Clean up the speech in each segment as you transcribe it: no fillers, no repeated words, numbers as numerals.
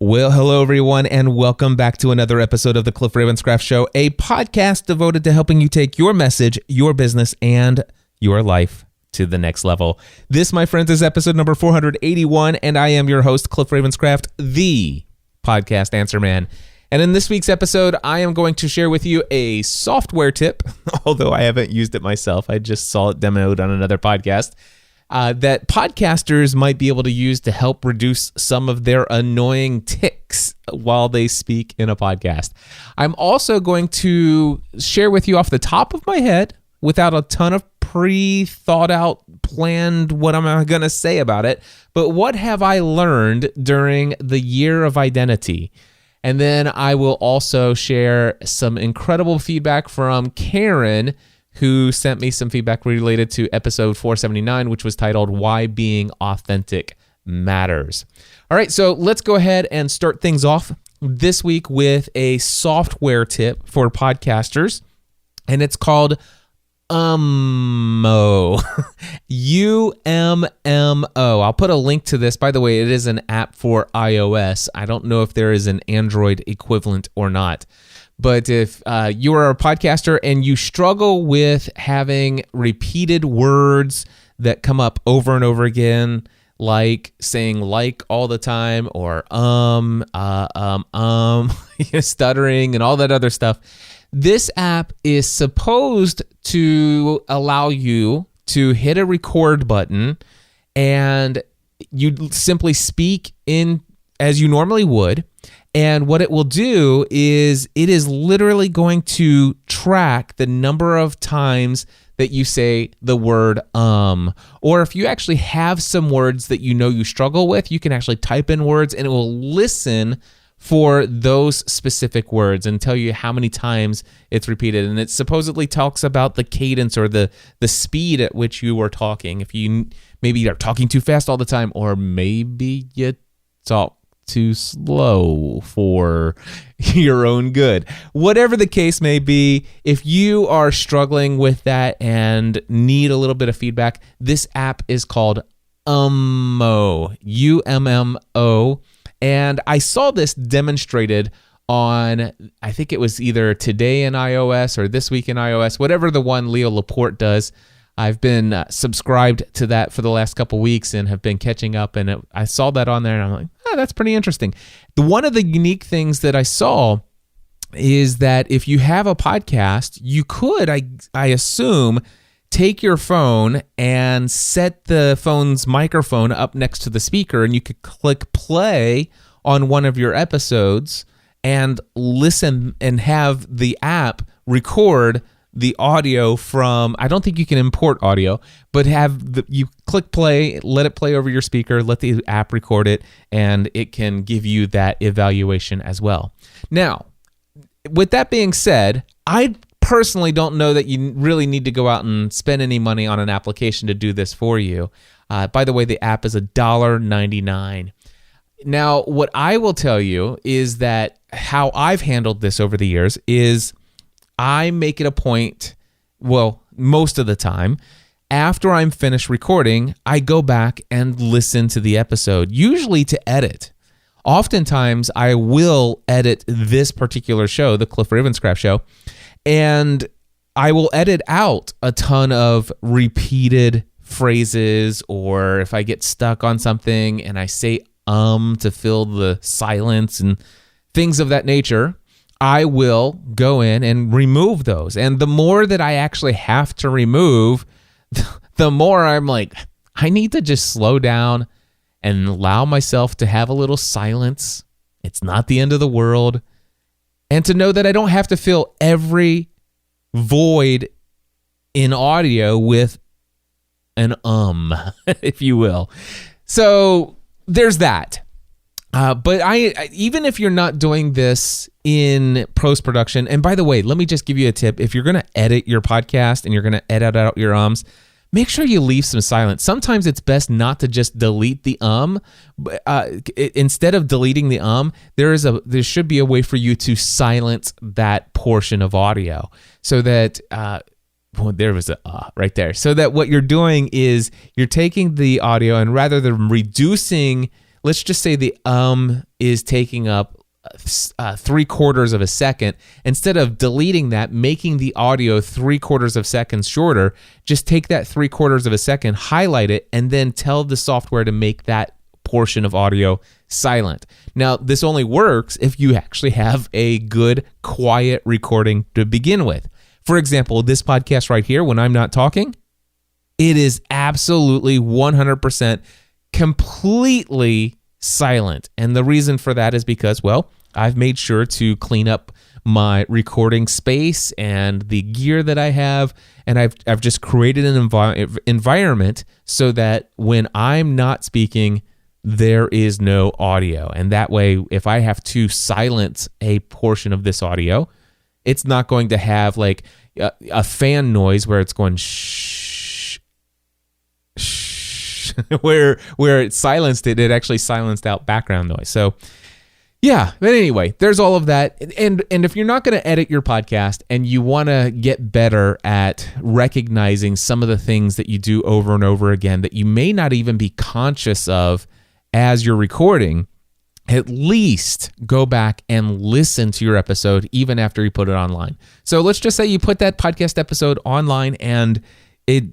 Well, hello, everyone, and welcome back to another episode of the Cliff Ravenscraft Show, a podcast devoted to helping you take your message, your business, and your life to the next level. This, my friends, is episode number 481, and I am your host, Cliff Ravenscraft, the podcast answer man. And in this week's episode, I am going to share with you a software tip, although I haven't used it myself. I just saw it demoed on another podcast. That podcasters might be able to use to help reduce some of their annoying tics while they speak in a podcast. I'm also going to share with you off the top of my head, without a ton of pre-thought out, planned what I'm going to say about it, but what have I learned during the year of identity? And then I will also share some incredible feedback from Karen, who sent me some feedback related to episode 479, which was titled Why Being Authentic Matters. All right, so let's go ahead and start things off this week with a software tip for podcasters, and it's called Ummo. U-M-M-O. I'll put a link to this. By the way, it is an app for iOS. I don't know if there is an Android equivalent or not. But if you are a podcaster and you struggle with having repeated words that come up over and over again, like saying like all the time, or stuttering and all that other stuff, this app is supposed to allow you to hit a record button and you simply speak in as you normally would. And what it will do is it is literally going to track the number of times that you say the word or if you actually have some words that you know you struggle with, you can actually type in words and it will listen for those specific words and tell you how many times it's repeated. And it supposedly talks about the cadence or the speed at which you are talking. If you maybe are talking too fast all the time, or maybe you talk too slow for your own good. Whatever the case may be, if you are struggling with that and need a little bit of feedback, this app is called Ummo, U-M-M-O. And I saw this demonstrated on, I think it was either Today in iOS or This Week in iOS, whatever the one Leo Laporte does. I've been subscribed to that for the last couple weeks and have been catching up, and I saw that on there, and I'm like, that's pretty interesting. One of the unique things that I saw is that if you have a podcast, you could, I assume, take your phone and set the phone's microphone up next to the speaker, and you could click play on one of your episodes and listen and have the app record the audio from, I don't think you can import audio, but you click play, let it play over your speaker, let the app record it, and it can give you that evaluation as well. Now, with that being said, I personally don't know that you really need to go out and spend any money on an application to do this for you. By the way, the app is $1.99. Now, what I will tell you is that how I've handled this over the years is I make it a point, well, most of the time, after I'm finished recording, I go back and listen to the episode, usually to edit. Oftentimes, I will edit this particular show, the Cliff Ravenscraft Show, and I will edit out a ton of repeated phrases, or if I get stuck on something and I say to fill the silence and things of that nature, I will go in and remove those. And the more that I actually have to remove, the more I'm like, I need to just slow down and allow myself to have a little silence. It's not the end of the world. And to know that I don't have to fill every void in audio with an if you will. So there's that. But I even if you're not doing this in post-production, and by the way, let me just give you a tip. If you're going to edit your podcast and you're going to edit out your make sure you leave some silence. Sometimes it's best not to just delete the instead of deleting the there should be a way for you to silence that portion of audio so that there was a right there. So that what you're doing is you're taking the audio and rather than reducing, let's just say the is taking up 3/4 of a second. Instead of deleting that, making the audio 3/4 of seconds shorter, just take that 3/4 of a second, highlight it, and then tell the software to make that portion of audio silent. Now, this only works if you actually have a good, quiet recording to begin with. For example, this podcast right here, when I'm not talking, it is absolutely 100% completely silent. And the reason for that is because, well, I've made sure to clean up my recording space and the gear that I have, and I've just created an environment so that when I'm not speaking, there is no audio. And that way, if I have to silence a portion of this audio, it's not going to have like a fan noise where it's going shh, shh, where it silenced it actually silenced out background noise. So yeah, but anyway, there's all of that. And if you're not going to edit your podcast and you want to get better at recognizing some of the things that you do over and over again that you may not even be conscious of as you're recording, at least go back and listen to your episode even after you put it online. So let's just say you put that podcast episode online and it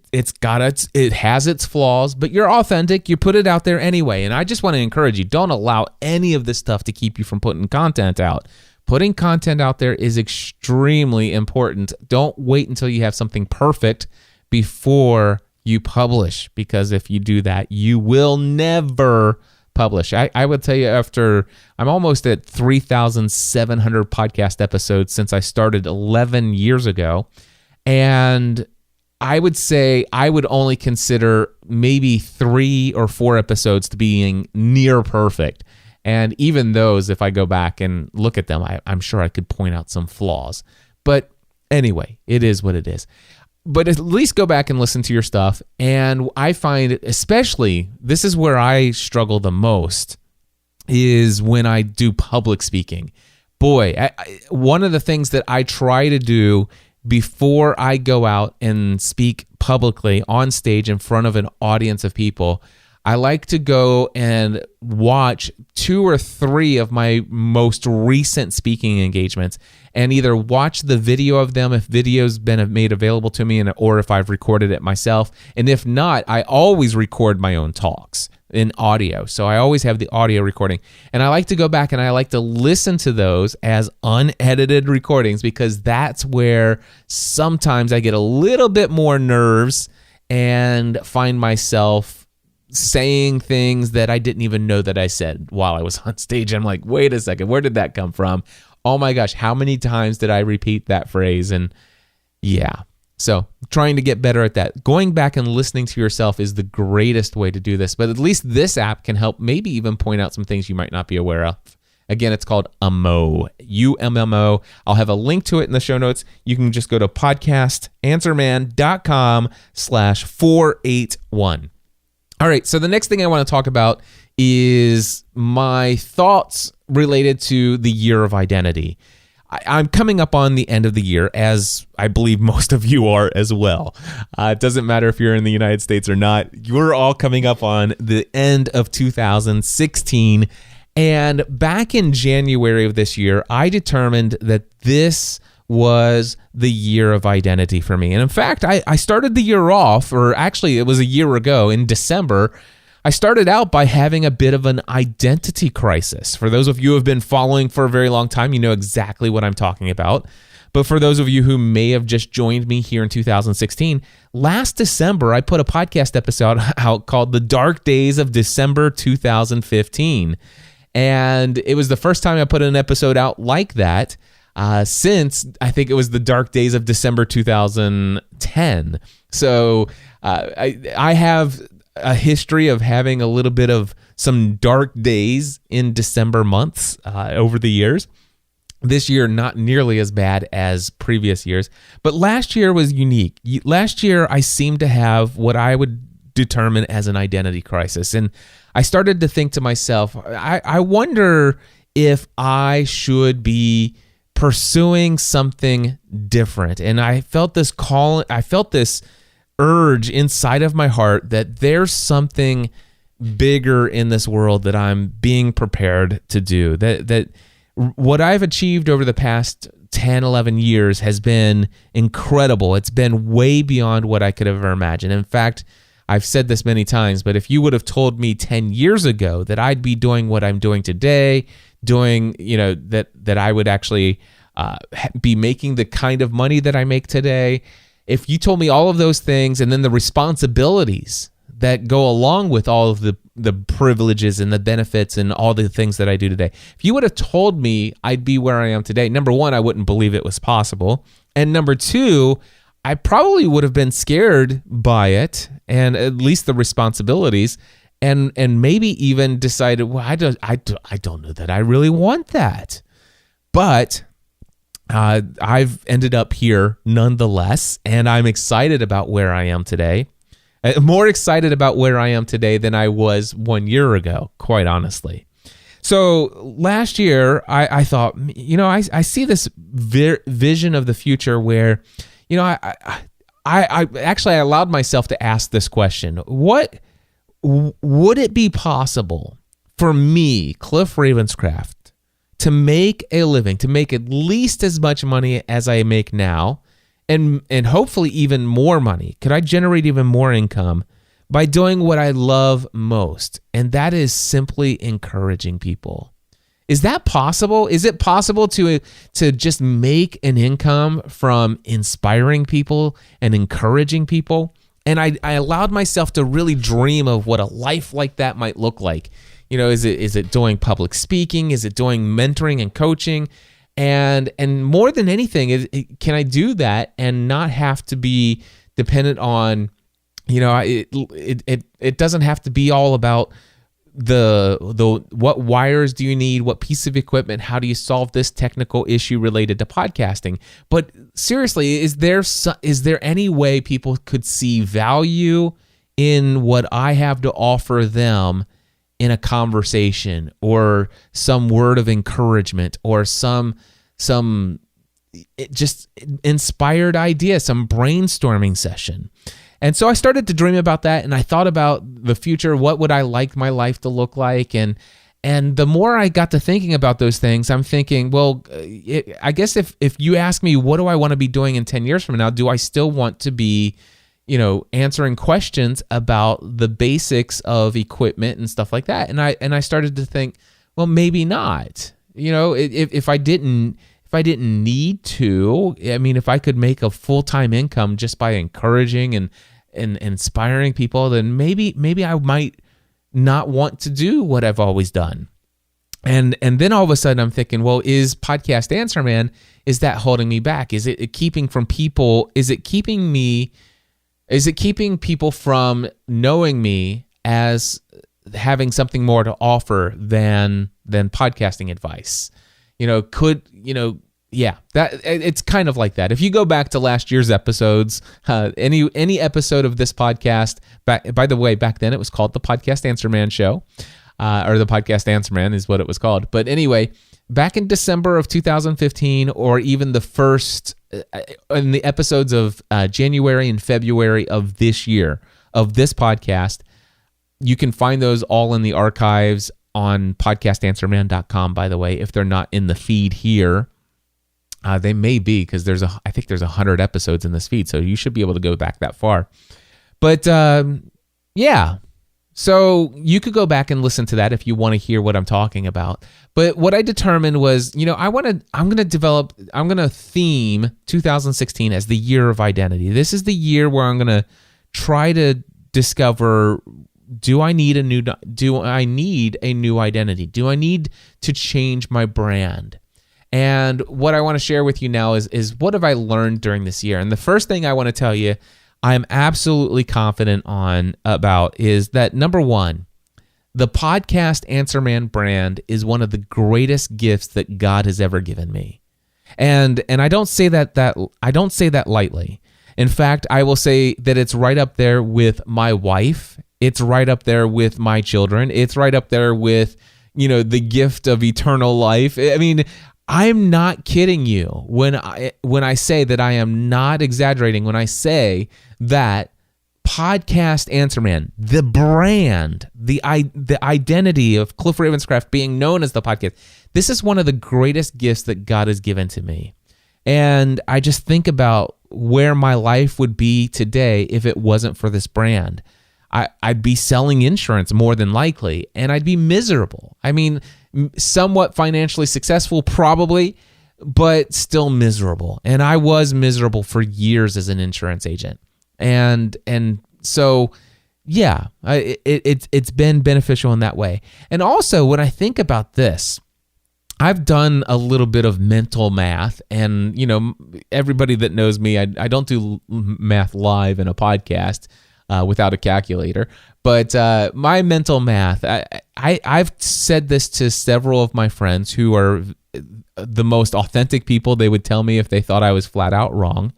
has its flaws, but you're authentic. You put it out there anyway. And I just want to encourage you, don't allow any of this stuff to keep you from putting content out. Putting content out there is extremely important. Don't wait until you have something perfect before you publish, because if you do that, you will never publish. I would tell you, I'm almost at 3,700 podcast episodes since I started 11 years ago. And I would say I would only consider maybe 3 or 4 episodes to being near perfect. And even those, if I go back and look at them, I'm sure I could point out some flaws. But anyway, it is what it is. But at least go back and listen to your stuff. And I find, especially, this is where I struggle the most, is when I do public speaking. Boy, one of the things that I try to do before I go out and speak publicly on stage in front of an audience of people, I like to go and watch 2 or 3 of my most recent speaking engagements and either watch the video of them if video's been made available to me, or if I've recorded it myself. And if not, I always record my own talks in audio. So I always have the audio recording. And I like to go back and I like to listen to those as unedited recordings, because that's where sometimes I get a little bit more nerves and find myself saying things that I didn't even know that I said while I was on stage. I'm like, wait a second, where did that come from? Oh my gosh, how many times did I repeat that phrase? And yeah, so trying to get better at that. Going back and listening to yourself is the greatest way to do this, but at least this app can help maybe even point out some things you might not be aware of. Again, it's called Ummo, UMMO. I'll have a link to it in the show notes. You can just go to podcastanswerman.com/481. All right, so the next thing I want to talk about is my thoughts related to the year of identity. I'm coming up on the end of the year, as I believe most of you are as well. It doesn't matter if you're in the United States or not. You're all coming up on the end of 2016. And back in January of this year, I determined that this was the year of identity for me. And in fact, I started the year off, or actually it was a year ago in December, I started out by having a bit of an identity crisis. For those of you who have been following for a very long time, you know exactly what I'm talking about. But for those of you who may have just joined me here in 2016, last December, I put a podcast episode out called The Dark Days of December 2015. And it was the first time I put an episode out like that since I think it was the dark days of December 2010. So I have a history of having a little bit of some dark days in December months over the years. This year, not nearly as bad as previous years, but last year was unique. Last year, I seemed to have what I would determine as an identity crisis. And I started to think to myself, I wonder if I should be pursuing something different. And I felt this call, I felt this urge inside of my heart that there's something bigger in this world that I'm being prepared to do. That what I've achieved over the past 10, 11 years has been incredible. It's been way beyond what I could have ever imagined. In fact, I've said this many times, but if you would have told me 10 years ago that I'd be doing what I'm doing today, that I would actually be making the kind of money that I make today, if you told me all of those things and then the responsibilities that go along with all of the privileges and the benefits and all the things that I do today, if you would have told me I'd be where I am today, number one, I wouldn't believe it was possible. And number two, I probably would have been scared by it and at least the responsibilities, and maybe even decided, well, I don't know that I really want that. But I've ended up here nonetheless, and I'm excited about where I am today. More excited about where I am today than I was 1 year ago, quite honestly. So last year, I thought, I see this vision of the future where, I actually allowed myself to ask this question: what would it be possible for me, Cliff Ravenscraft, to make a living, to make at least as much money as I make now, and hopefully even more money? Could I generate even more income by doing what I love most? And that is simply encouraging people. Is that possible? Is it possible to just make an income from inspiring people and encouraging people? And I allowed myself to really dream of what a life like that might look like. Is it doing public speaking? Is it doing mentoring and coaching? And more than anything, can I do that and not have to be dependent on, it doesn't have to be all about the what wires do you need, what piece of equipment, how do you solve this technical issue related to podcasting. But seriously, is there any way people could see value in what I have to offer them in a conversation, or some word of encouragement, or some just inspired idea, some brainstorming session? And so I started to dream about that, and I thought about the future. What would I like my life to look like? And the more I got to thinking about those things, I'm thinking, well, I guess if you ask me, what do I want to be doing in 10 years from now? Do I still want to be, answering questions about the basics of equipment and stuff like that? And I started to think, well, maybe not. If I didn't need to, if I could make a full-time income just by encouraging and inspiring people, then maybe I might not want to do what I've always done. And then all of a sudden I'm thinking, well, is Podcast Answer Man, is that holding me back? Is it keeping people from knowing me as having something more to offer than podcasting advice? It's kind of like that. If you go back to last year's episodes, any episode of this podcast, by the way, back then it was called the Podcast Answer Man Show, or the Podcast Answer Man is what it was called. But anyway, back in December of 2015, or even the first, in the episodes of January and February of this year, of this podcast, you can find those all in the archives on podcastanswerman.com, by the way, if they're not in the feed here. They may be, because I think there's 100 episodes in this feed, so you should be able to go back that far. But yeah, so you could go back and listen to that if you want to hear what I'm talking about. But what I determined was, I'm going to theme 2016 as the year of identity. This is the year where I'm going to try to discover, do I need a new identity? Do I need to change my brand? And what I want to share with you now is what have I learned during this year? And the first thing I want to tell you, I'm absolutely confident about is that, number one, the Podcast Answer Man brand is one of the greatest gifts that God has ever given me. And I don't say that lightly. In fact, I will say that it's right up there with my wife. It's right up there with my children. It's right up there with, the gift of eternal life. I mean, I'm not kidding you when I say that. I am not exaggerating when I say that podcast Answer Man, the brand, the identity of Cliff Ravenscraft being known as the podcast, this is one of the greatest gifts that God has given to me. And I just think about where my life would be today if it wasn't for this brand. I'd be selling insurance more than likely, and I'd be miserable. I mean, somewhat financially successful probably, but still miserable. And I was miserable for years as an insurance agent. And so, yeah, it's been beneficial in that way. And also, when I think about this, I've done a little bit of mental math, and everybody that knows me, I don't do math live in a podcast without a calculator. But my mental math, I've said this to several of my friends who are the most authentic people. They would tell me if they thought I was flat out wrong.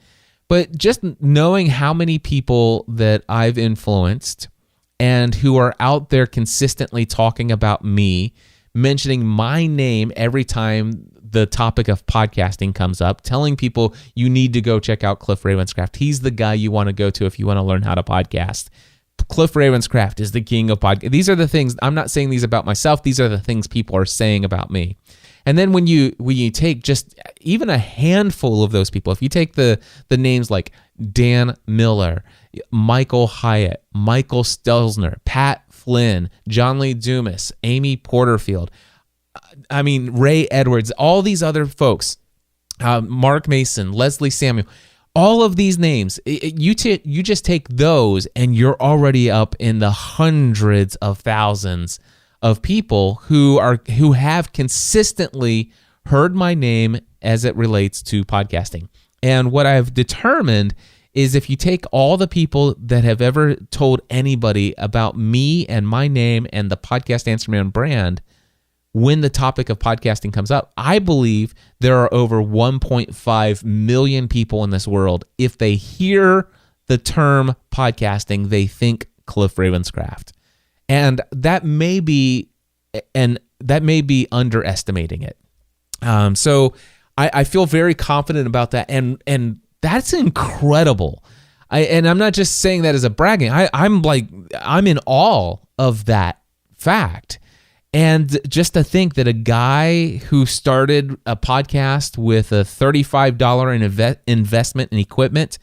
But just knowing how many people that I've influenced and who are out there consistently talking about me, mentioning my name every time the topic of podcasting comes up, telling people you need to go check out Cliff Ravenscraft. He's the guy you want to go to if you want to learn how to podcast. Cliff Ravenscraft is the king of podcast. These are the things, I'm not saying these about myself. These are the things people are saying about me. And then when you take just even a handful of those people, if you take the names like Dan Miller, Michael Hyatt, Michael Stelzner, Pat Flynn, John Lee Dumas, Amy Porterfield, Ray Edwards, all these other folks, Mark Mason, Leslie Samuel, all of these names, you just take those and you're already up in the hundreds of thousands of people who have consistently heard my name as it relates to podcasting. And what I've determined is if you take all the people that have ever told anybody about me and my name and the Podcast Answer Man brand, when the topic of podcasting comes up, I believe there are over 1.5 million people in this world. If they hear the term podcasting, they think Cliff Ravenscraft. And that may be underestimating it. So I feel very confident about that, and that's incredible. And I'm not just saying that as a bragging. I'm in awe of that fact. And just to think that a guy who started a podcast with a $35 investment in equipment,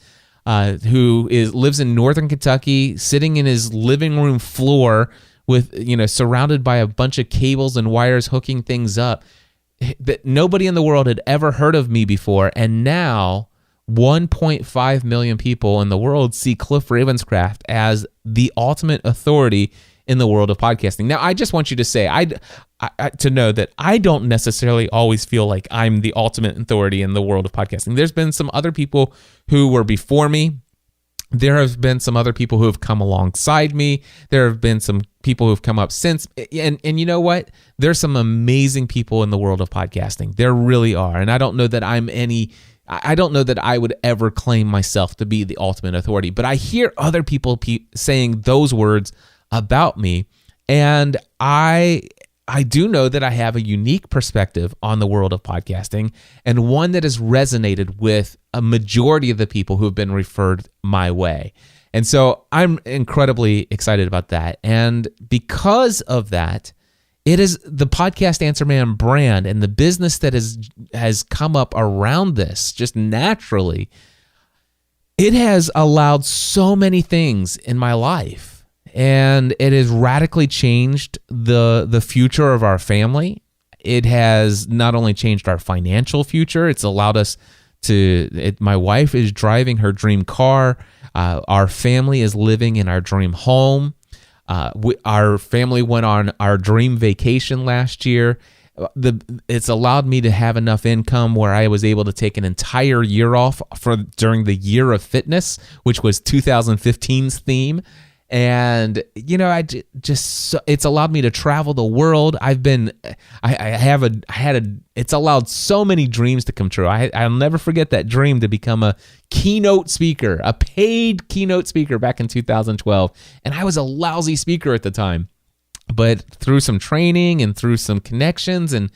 who lives in Northern Kentucky, sitting in his living room floor with, surrounded by a bunch of cables and wires hooking things up, that nobody in the world had ever heard of me before. And now 1.5 million people in the world see Cliff Ravenscraft as the ultimate authority in the world of podcasting. Now, I just want you to say, to know that I don't necessarily always feel like I'm the ultimate authority in the world of podcasting. There's been some other people who were before me. There have been some other people who have come alongside me. There have been some people who have come up since. And you know what? There's some amazing people in the world of podcasting. There really are. And I don't know that I don't know that I would ever claim myself to be the ultimate authority, but I hear other people saying those words about me, and I do know that I have a unique perspective on the world of podcasting, and one that has resonated with a majority of the people who have been referred my way. And so I'm incredibly excited about that. And because of that, it is the Podcast Answer Man brand and the business that has come up around this just naturally. It has allowed so many things in my life. And it has radically changed the future of our family. It has not only changed our financial future, it's allowed us my wife is driving her dream car. Our family is living in our dream home. Our family went on our dream vacation last year. It's allowed me to have enough income where I was able to take an entire year off during the year of fitness, which was 2015's theme. And it's allowed me to travel the world. It's allowed so many dreams to come true. I'll never forget that dream to become a keynote speaker, a paid keynote speaker back in 2012. And I was a lousy speaker at the time, but through some training and through some connections and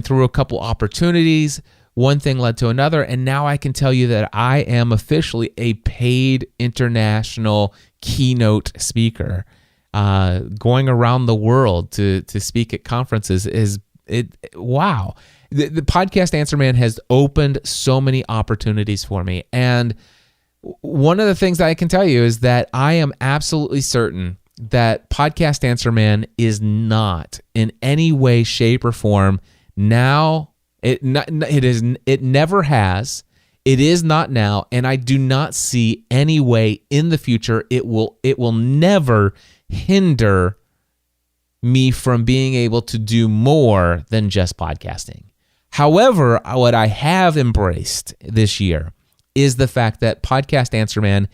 through a couple opportunities, one thing led to another, and now I can tell you that I am officially a paid international keynote speaker, going around the world to speak at conferences. Wow. The Podcast Answer Man has opened so many opportunities for me, and one of the things that I can tell you is that I am absolutely certain that Podcast Answer Man is not in any way, shape, or form now. It never has. It is not now, and I do not see any way in the future it will never hinder me from being able to do more than just podcasting. However, what I have embraced this year is the fact that Podcast Answer Man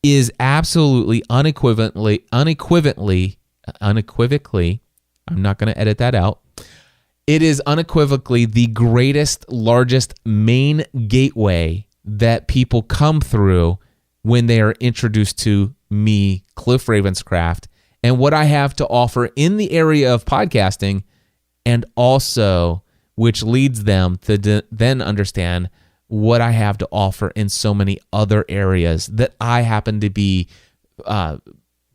is absolutely unequivocally, I'm not going to edit that out. It is unequivocally the greatest, largest main gateway that people come through when they are introduced to me, Cliff Ravenscraft, and what I have to offer in the area of podcasting, and also which leads them to then understand what I have to offer in so many other areas that I happen to be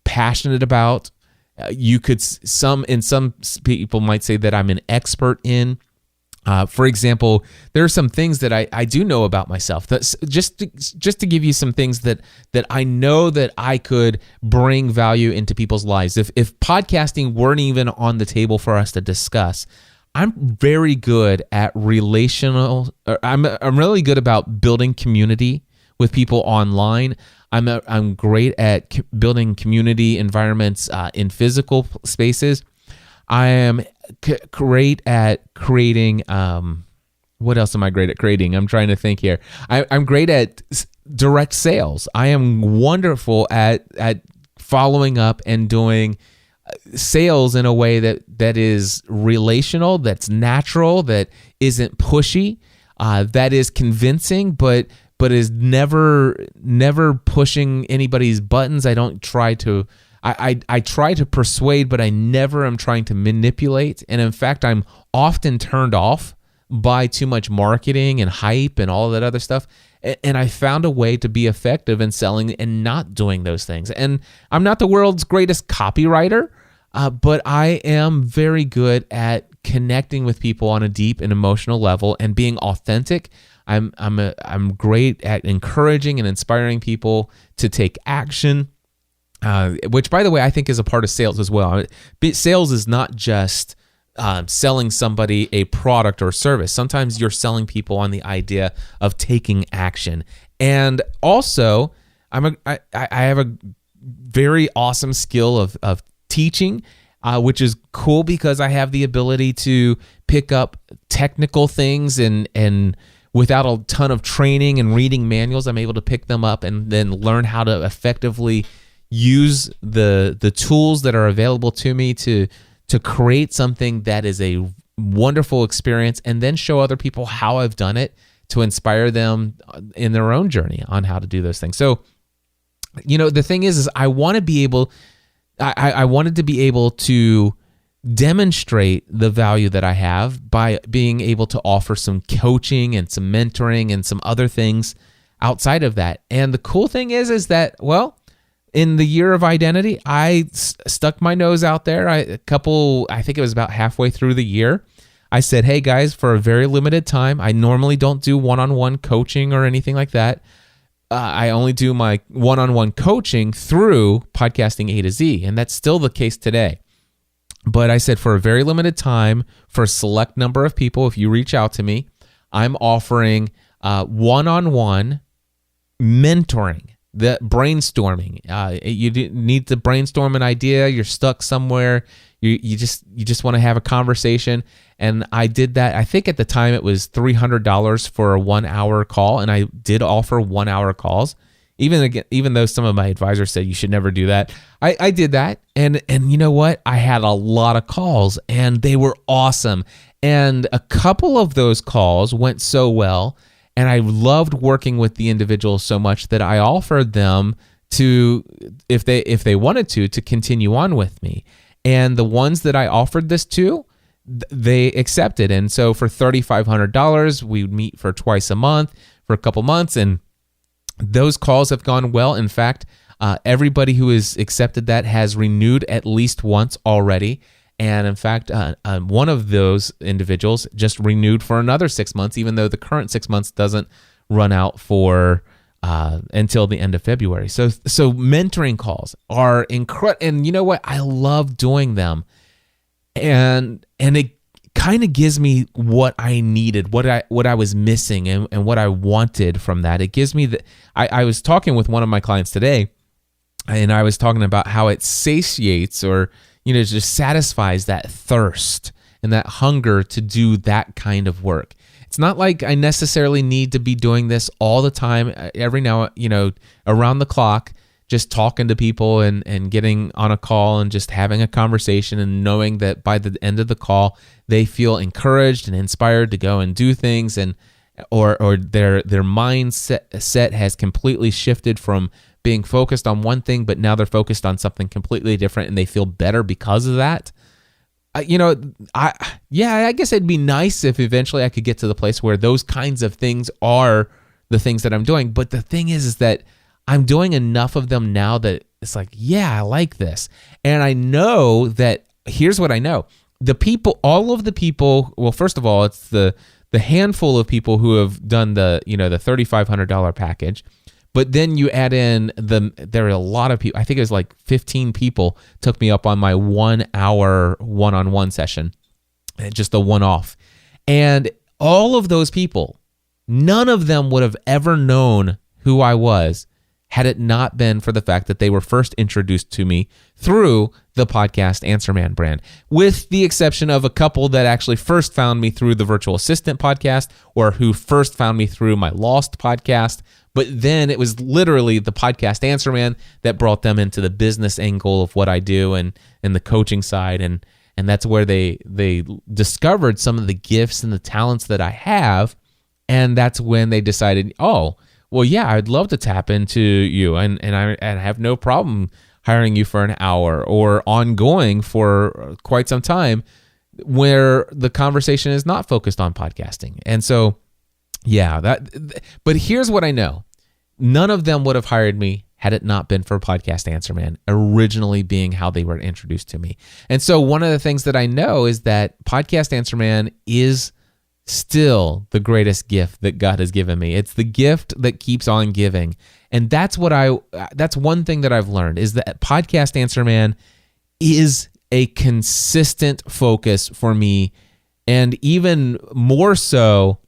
passionate about. Some people might say that I'm an expert in. For example, there are some things that I do know about myself. That's just to give you some things that I know that I could bring value into people's lives. If podcasting weren't even on the table for us to discuss, I'm very good at relational. I'm really good about building community with people online. I'm great at building community environments in physical spaces. I am great at creating. What else am I great at creating? I'm trying to think here. I'm great at direct sales. I am wonderful at following up and doing sales in a way that is relational, that's natural, that isn't pushy, that is convincing, but is never pushing anybody's buttons. I don't try to. I try to persuade, but I never am trying to manipulate. And in fact, I'm often turned off by too much marketing and hype and all that other stuff. And I found a way to be effective in selling and not doing those things. And I'm not the world's greatest copywriter, but I am very good at connecting with people on a deep and emotional level and being authentic. I'm great at encouraging and inspiring people to take action, which, by the way, I think is a part of sales as well. Sales is not just selling somebody a product or service. Sometimes you're selling people on the idea of taking action. And also, I have a very awesome skill of teaching, which is cool because I have the ability to pick up technical things and without a ton of training and reading manuals, I'm able to pick them up and then learn how to effectively use the tools that are available to me to create something that is a wonderful experience, and then show other people how I've done it to inspire them in their own journey on how to do those things. So, the thing is I want to be able, I wanted to be able to demonstrate the value that I have by being able to offer some coaching and some mentoring and some other things outside of that. And the cool thing is that, well, in the year of identity, I stuck my nose out there. I think it was about halfway through the year. I said, hey guys, for a very limited time, I normally don't do one-on-one coaching or anything like that. I only do my one-on-one coaching through Podcasting A to Z, and that's still the case today. But I said for a very limited time, for a select number of people, if you reach out to me, I'm offering one-on-one mentoring, the brainstorming. You need to brainstorm an idea. You're stuck somewhere. You just want to have a conversation. And I did that. I think at the time it was $300 for a 1 hour call, and I did offer 1 hour calls. Even though some of my advisors said you should never do that, I did that. And you know what? I had a lot of calls, and they were awesome. And a couple of those calls went so well, and I loved working with the individuals so much that I offered them to, if they wanted to continue on with me. And the ones that I offered this to, they accepted. And so for $3,500, we would meet for twice a month for a couple months, and those calls have gone well. In fact, everybody who has accepted that has renewed at least once already. And in fact, one of those individuals just renewed for another 6 months, even though the current 6 months doesn't run out for until the end of February. So mentoring calls are incredible. And you know what? I love doing them. And it kind of gives me what I needed, what I was missing, and what I wanted from that. It gives me I was talking with one of my clients today, and I was talking about how it satiates, or just satisfies that thirst and that hunger to do that kind of work. It's not like I necessarily need to be doing this all the time, every now, around the clock, just talking to people and getting on a call and just having a conversation and knowing that by the end of the call, they feel encouraged and inspired to go and do things, and or their mindset has completely shifted from being focused on one thing, but now they're focused on something completely different, and they feel better because of that. I guess it'd be nice if eventually I could get to the place where those kinds of things are the things that I'm doing. But the thing is that I'm doing enough of them now that it's like, yeah, I like this. And I know that, here's what I know. All of the people, well, first of all, it's the handful of people who have done the $3,500 package. But then you add in there are a lot of people. I think it was like 15 people took me up on my 1 hour one-on-one session, just a one-off. And all of those people, none of them would have ever known who I was had it not been for the fact that they were first introduced to me through the Podcast Answer Man brand, with the exception of a couple that actually first found me through the Virtual Assistant podcast, or who first found me through my Lost podcast. But then it was literally the Podcast Answer Man that brought them into the business angle of what I do and the coaching side. And that's where they discovered some of the gifts and the talents that I have. And that's when they decided, oh, well, yeah, I'd love to tap into you, and I have no problem hiring you for an hour or ongoing for quite some time, where the conversation is not focused on podcasting. And so, yeah, but here's what I know. None of them would have hired me had it not been for Podcast Answer Man originally being how they were introduced to me. And so one of the things that I know is that Podcast Answer Man is still the greatest gift that God has given me. It's the gift that keeps on giving. And that's one thing that I've learned, is that Podcast Answer Man is a consistent focus for me, and even more so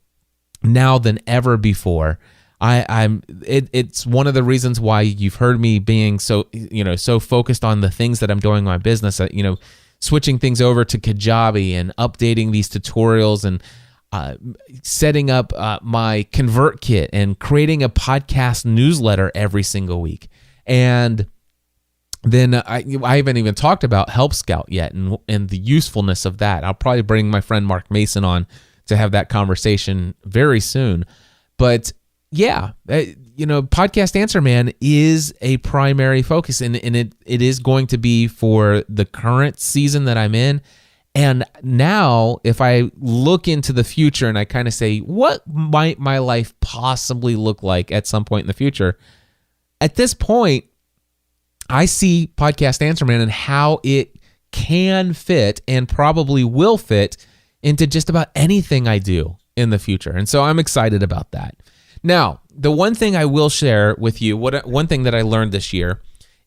now than ever before. It's one of the reasons why you've heard me being so focused on the things that I'm doing in my business, switching things over to Kajabi and updating these tutorials and setting up my ConvertKit and creating a podcast newsletter every single week. And then I haven't even talked about Help Scout yet and the usefulness of that. I'll probably bring my friend Mark Mason on to have that conversation very soon. But yeah, Podcast Answer Man is a primary focus, and it is going to be for the current season that I'm in. And now, if I look into the future and I kind of say, what might my life possibly look like at some point in the future? At this point, I see Podcast Answer Man and how it can fit, and probably will fit, into just about anything I do in the future. And so I'm excited about that. Now, the one thing I will share with you, one thing that I learned this year,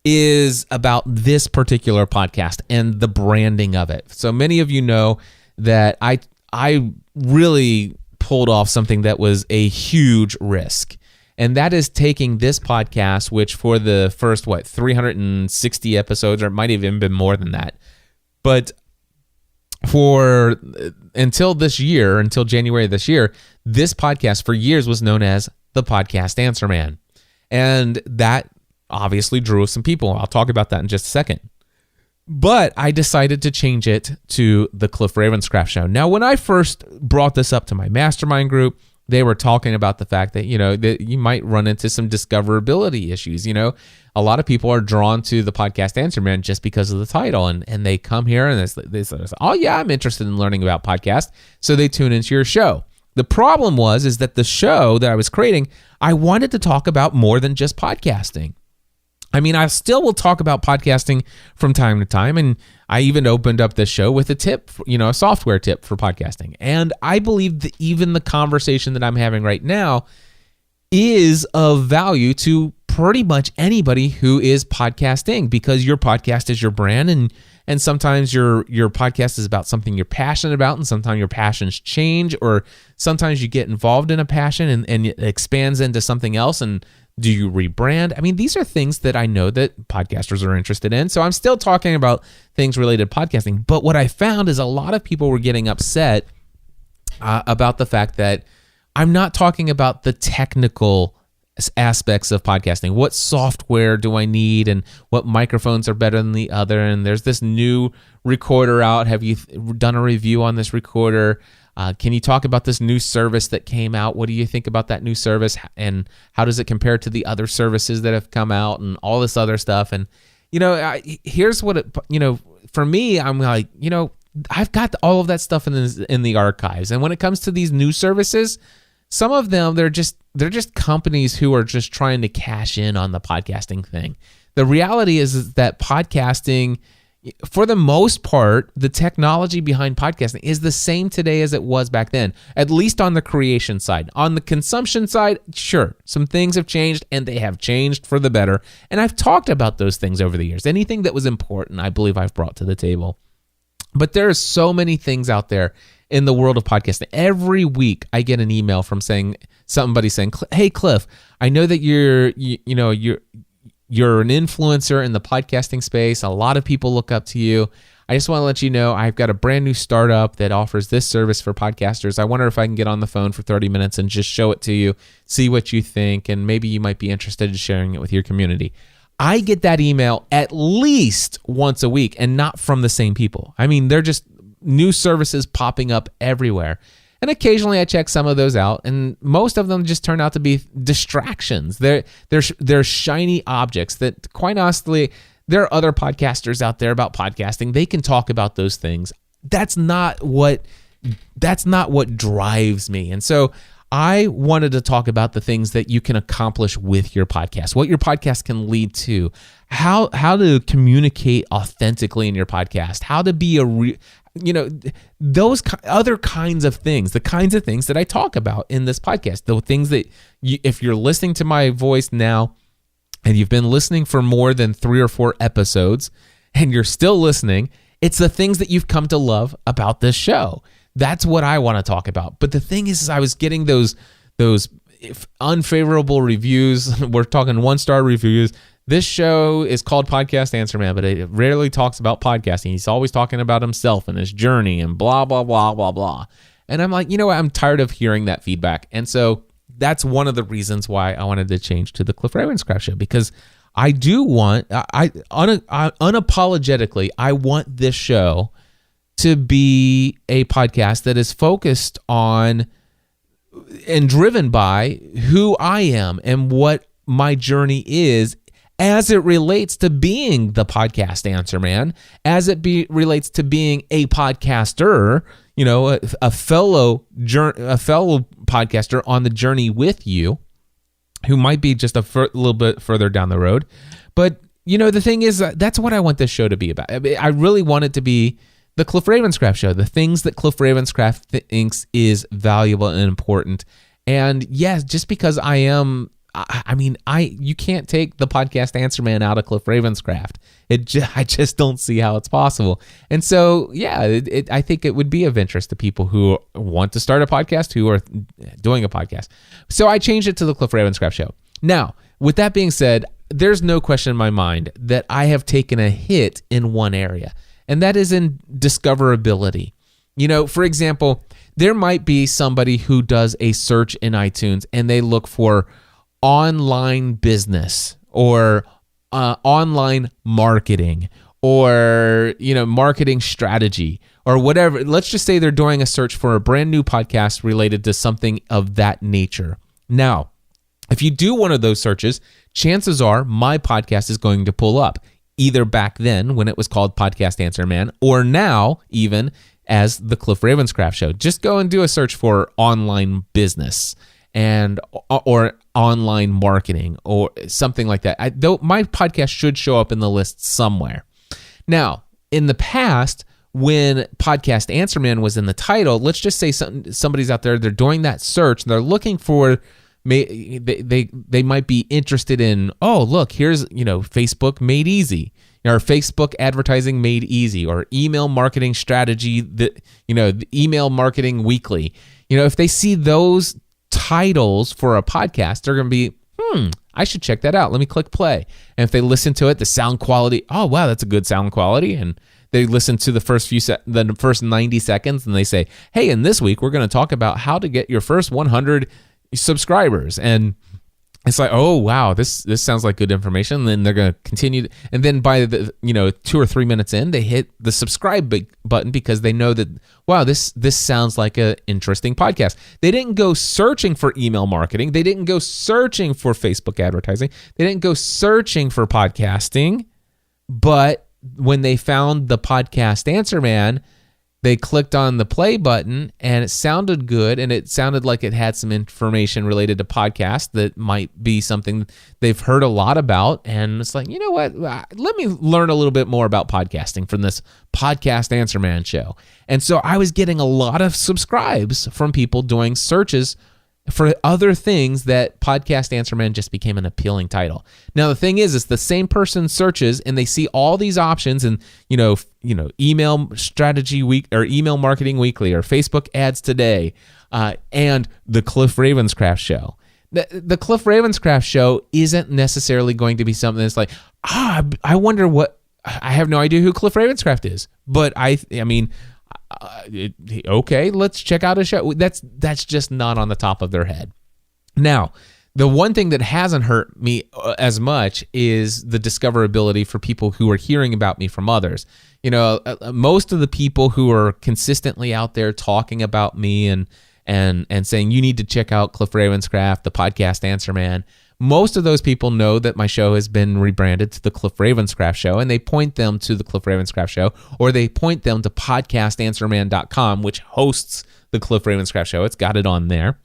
is about this particular podcast and the branding of it. So many of you know that I really pulled off something that was a huge risk. And that is taking this podcast, which for the first, 360 episodes, or it might have even been more than that. But until January of this year, this podcast for years was known as the Podcast Answer Man. And that obviously drew some people. I'll talk about that in just a second. But I decided to change it to the Cliff Ravenscraft Show. Now, when I first brought this up to my mastermind group, they were talking about the fact that, that you might run into some discoverability issues. A lot of people are drawn to the Podcast Answer Man just because of the title, and they come here and they say, oh yeah, I'm interested in learning about podcasts. So they tune into your show. The problem is that the show that I was creating, I wanted to talk about more than just podcasting. I mean, I still will talk about podcasting from time to time, and I even opened up this show with a tip, a software tip for podcasting. And I believe that even the conversation that I'm having right now is of value to pretty much anybody who is podcasting, because your podcast is your brand, and sometimes your podcast is about something you're passionate about, and sometimes your passions change, or sometimes you get involved in a passion and it expands into something else, and do you rebrand? I mean, these are things that I know that podcasters are interested in. So I'm still talking about things related to podcasting. But what I found is a lot of people were getting upset about the fact that I'm not talking about the technical aspects of podcasting. What software do I need, and what microphones are better than the other? And there's this new recorder out. Have you done a review on this recorder? Can you talk about this new service that came out? What do you think about that new service, and how does it compare to the other services that have come out, and all this other stuff? And here's what for me, I'm like, I've got all of that stuff in the archives. And when it comes to these new services, some of them they're just companies who are just trying to cash in on the podcasting thing. The reality is that podcasting, for the most part, the technology behind podcasting is the same today as it was back then, at least on the creation side. On the consumption side, sure, some things have changed, and they have changed for the better. And I've talked about those things over the years. Anything that was important, I believe I've brought to the table. But there are so many things out there in the world of podcasting. Every week, I get an email from somebody saying, "Hey, Cliff, I know that you're an influencer in the podcasting space. A lot of people look up to you. I just want to let you know I've got a brand new startup that offers this service for podcasters. I wonder if I can get on the phone for 30 minutes and just show it to you, see what you think, and maybe you might be interested in sharing it with your community." I get that email at least once a week, and not from the same people. I mean, they're just new services popping up everywhere. And occasionally I check some of those out, and most of them just turn out to be distractions. They're shiny objects that, quite honestly, there are other podcasters out there about podcasting. They can talk about those things. That's not what drives me. And so I wanted to talk about the things that you can accomplish with your podcast, what your podcast can lead to, how to communicate authentically in your podcast, how to be those other kinds of things, the kinds of things that I talk about in this podcast, the things that if you're listening to my voice now and you've been listening for more than 3 or 4 episodes and you're still listening, it's the things that you've come to love about this show. That's what I want to talk about. But the thing is I was getting those unfavorable reviews. We're talking 1-star reviews. This show is called Podcast Answer Man, but it rarely talks about podcasting. He's always talking about himself and his journey and blah, blah, blah, blah, blah. And I'm like, I'm tired of hearing that feedback. And so that's one of the reasons why I wanted to change to the Cliff Ravenscraft Show, because I do want, unapologetically, I want this show to be a podcast that is focused on and driven by who I am and what my journey is as it relates to being the Podcast Answer Man, as it relates to being a podcaster, a fellow podcaster on the journey with you, who might be just a little bit further down the road. But, the thing is, that's what I want this show to be about. I really want it to be the Cliff Ravenscraft Show, the things that Cliff Ravenscraft thinks is valuable and important. And yes, just because you can't take the Podcast Answer Man out of Cliff Ravenscraft. I just don't see how it's possible. And so, yeah, I think it would be of interest to people who want to start a podcast, who are doing a podcast. So I changed it to the Cliff Ravenscraft Show. Now, with that being said, there's no question in my mind that I have taken a hit in one area, and that is in discoverability. For example, there might be somebody who does a search in iTunes and they look for online business or online marketing or marketing strategy or whatever. Let's just say they're doing a search for a brand new podcast related to something of that nature. Now, if you do one of those searches, chances are my podcast is going to pull up, either back then when it was called Podcast Answer Man, or now even as the Cliff Ravenscraft Show. Just go and do a search for online business or online marketing or something like that. Though my podcast should show up in the list somewhere. Now, in the past, when Podcast Answer Man was in the title, let's just say somebody's out there, they're doing that search, and they're looking for, they might be interested in, oh, look, here's, Facebook made easy, or Facebook advertising made easy, or email marketing strategy, the email marketing weekly. If they see those titles for a podcast, they're going to be, I should check that out. Let me click play. And if they listen to it, the sound quality, oh, wow, that's a good sound quality. And they listen to the first 90 seconds, and they say, hey, in this week, we're going to talk about how to get your first 100 subscribers. And it's like, oh, wow, this sounds like good information. And then they're going to continue. And then by the 2 or 3 minutes in, they hit the subscribe button because they know that, wow, this sounds like an interesting podcast. They didn't go searching for email marketing. They didn't go searching for Facebook advertising. They didn't go searching for podcasting. But when they found the Podcast Answer Man, they clicked on the play button, and it sounded good, and it sounded like it had some information related to podcast that might be something they've heard a lot about. And it's like, you know what? Let me learn a little bit more about podcasting from this Podcast Answer Man show. And so I was getting a lot of subscribes from people doing searches for other things that Podcast Answer Man just became an appealing title. Now, the thing is the same person searches and they see all these options and, email strategy week or email marketing weekly or Facebook ads today and the Cliff Ravenscraft Show. The Cliff Ravenscraft Show isn't necessarily going to be something that's like, I wonder I have no idea who Cliff Ravenscraft is, but okay, let's check out a show. That's just not on the top of their head. Now, the one thing that hasn't hurt me as much is the discoverability for people who are hearing about me from others. Most of the people who are consistently out there talking about me and saying you need to check out Cliff Ravenscraft, the Podcast Answer Man, most of those people know that my show has been rebranded to the Cliff Ravenscraft Show, and they point them to the Cliff Ravenscraft Show, or they point them to podcastanswerman.com, which hosts the Cliff Ravenscraft Show. It's got it on there.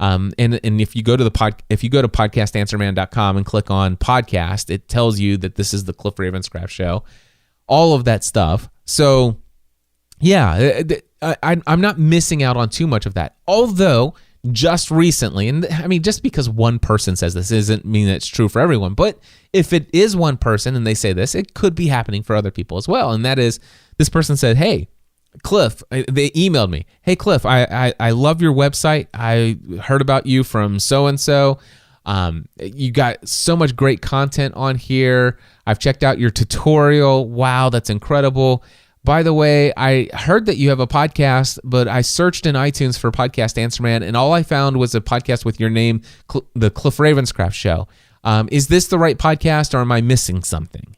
And if you go to podcastanswerman.com and click on podcast, it tells you that this is the Cliff Ravenscraft Show, all of that stuff. So, yeah, I'm not missing out on too much of that. Although, just recently, and just because one person says this doesn't mean that it's true for everyone, but if it is one person and they say this, it could be happening for other people as well. And that is, this person said, hey, Cliff, they emailed me. Hey, Cliff, I love your website. I heard about you from so-and-so. You got so much great content on here. I've checked out your tutorial. Wow, that's incredible. By the way, I heard that you have a podcast, but I searched in iTunes for Podcast Answer Man, and all I found was a podcast with your name, the Cliff Ravenscraft Show. Is this the right podcast, or am I missing something?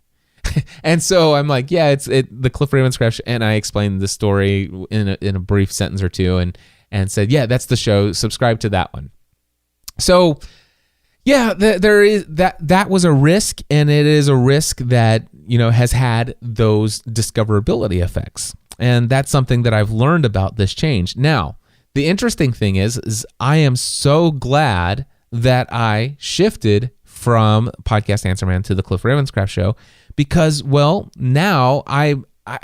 And so I'm like, yeah, it's the Cliff Ravenscraft Show, and I explained the story in a brief sentence or two, and said, yeah, that's the show. Subscribe to that one. So, yeah, there is that was a risk, and it is a risk that has had those discoverability effects. And that's something that I've learned about this change. Now, the interesting thing is I am so glad that I shifted from Podcast Answer Man to the Cliff Ravenscraft Show because, well, now I